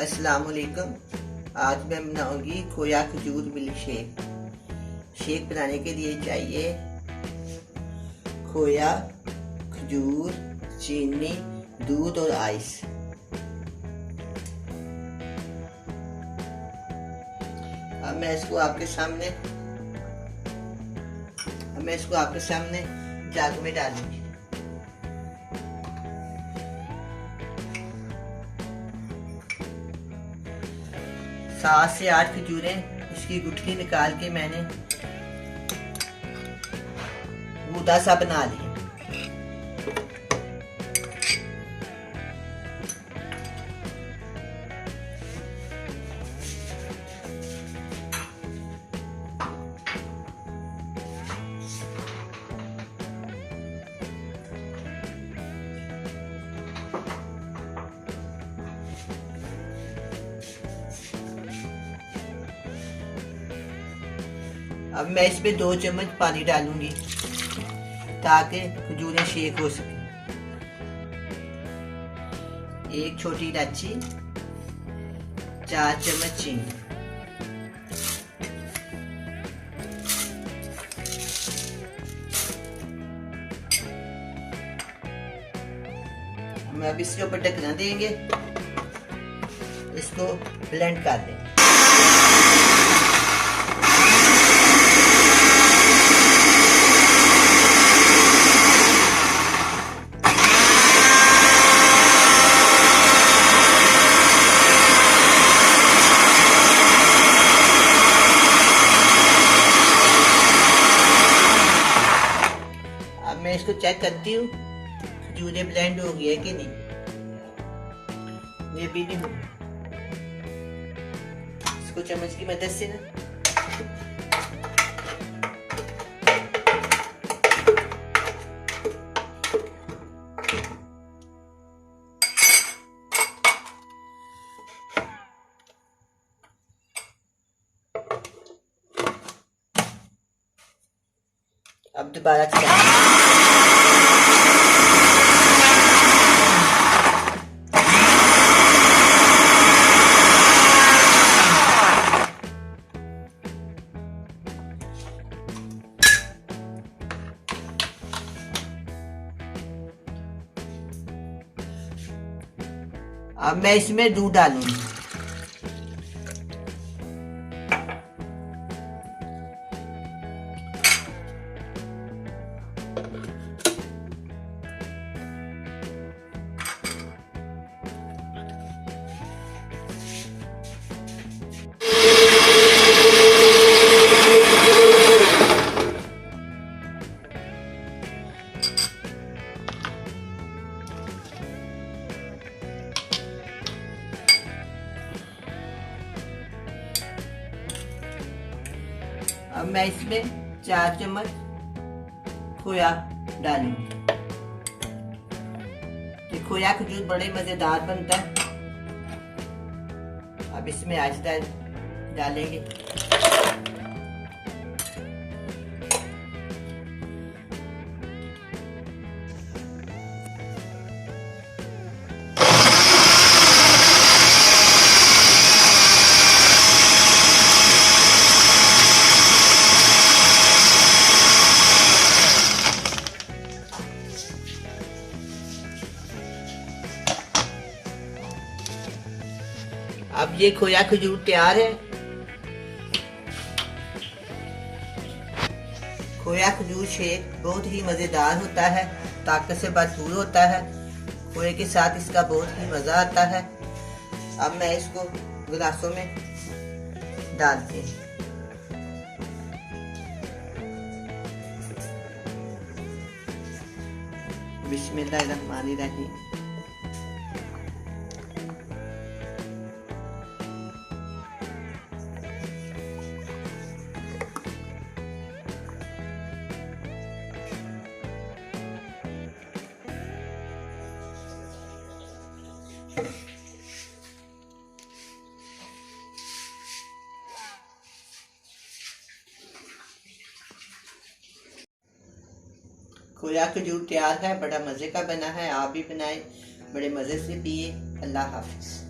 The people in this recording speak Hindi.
अस्सलाम वालेकुम। आज मैं बनाऊंगी खोया खजूर मिल्क शेक। शेक बनाने के लिए चाहिए खोया, खजूर, चीनी, दूध और आइस। अब मैं इसको आपके सामने जग में डालूंगी। 7 से 8 खजूरें इसकी गुठली निकाल के मैंने गूदा सा बना लिया। अब मैं इसमें 2 चम्मच पानी डालूंगी ताकि खजूरें शेक हो सके। 1 छोटी इलायची, 4 चम्मच चीनी, हम अब इसके ऊपर ढकना देंगे, इसको ब्लेंड कर देंगे। मैं इसको चेक करती हूँ खजूरें ब्लेंड हो गई है कि नहीं। ये भी नहीं हो, इसको चम्मच की मदद से ना अब दोबारा अब मैं इसमें दूध डालूंगी। अब मैं इसमें 4 चम्मच खोया डालूंगी। ये खोया खजूर बड़े मजेदार बनता है। अब इसमें आहिस्ता डालेंगे। अब ये खोया खजूर तैयार है। खोया खजूर शेक बहुत ही मज़ेदार होता है, ताकत से भरपूर होता है। खोए के साथ इसका बहुत ही मज़ा आता है। अब मैं इसको गिलासों में डालती हूँ। बिस्मिल्लाहिर्रहमानिर्रहीम। खोया खजूर तैयार है, बड़ा मज़े का बना है। आप भी बनाएं, बड़े मज़े से पिए। अल्लाह हाफिज़।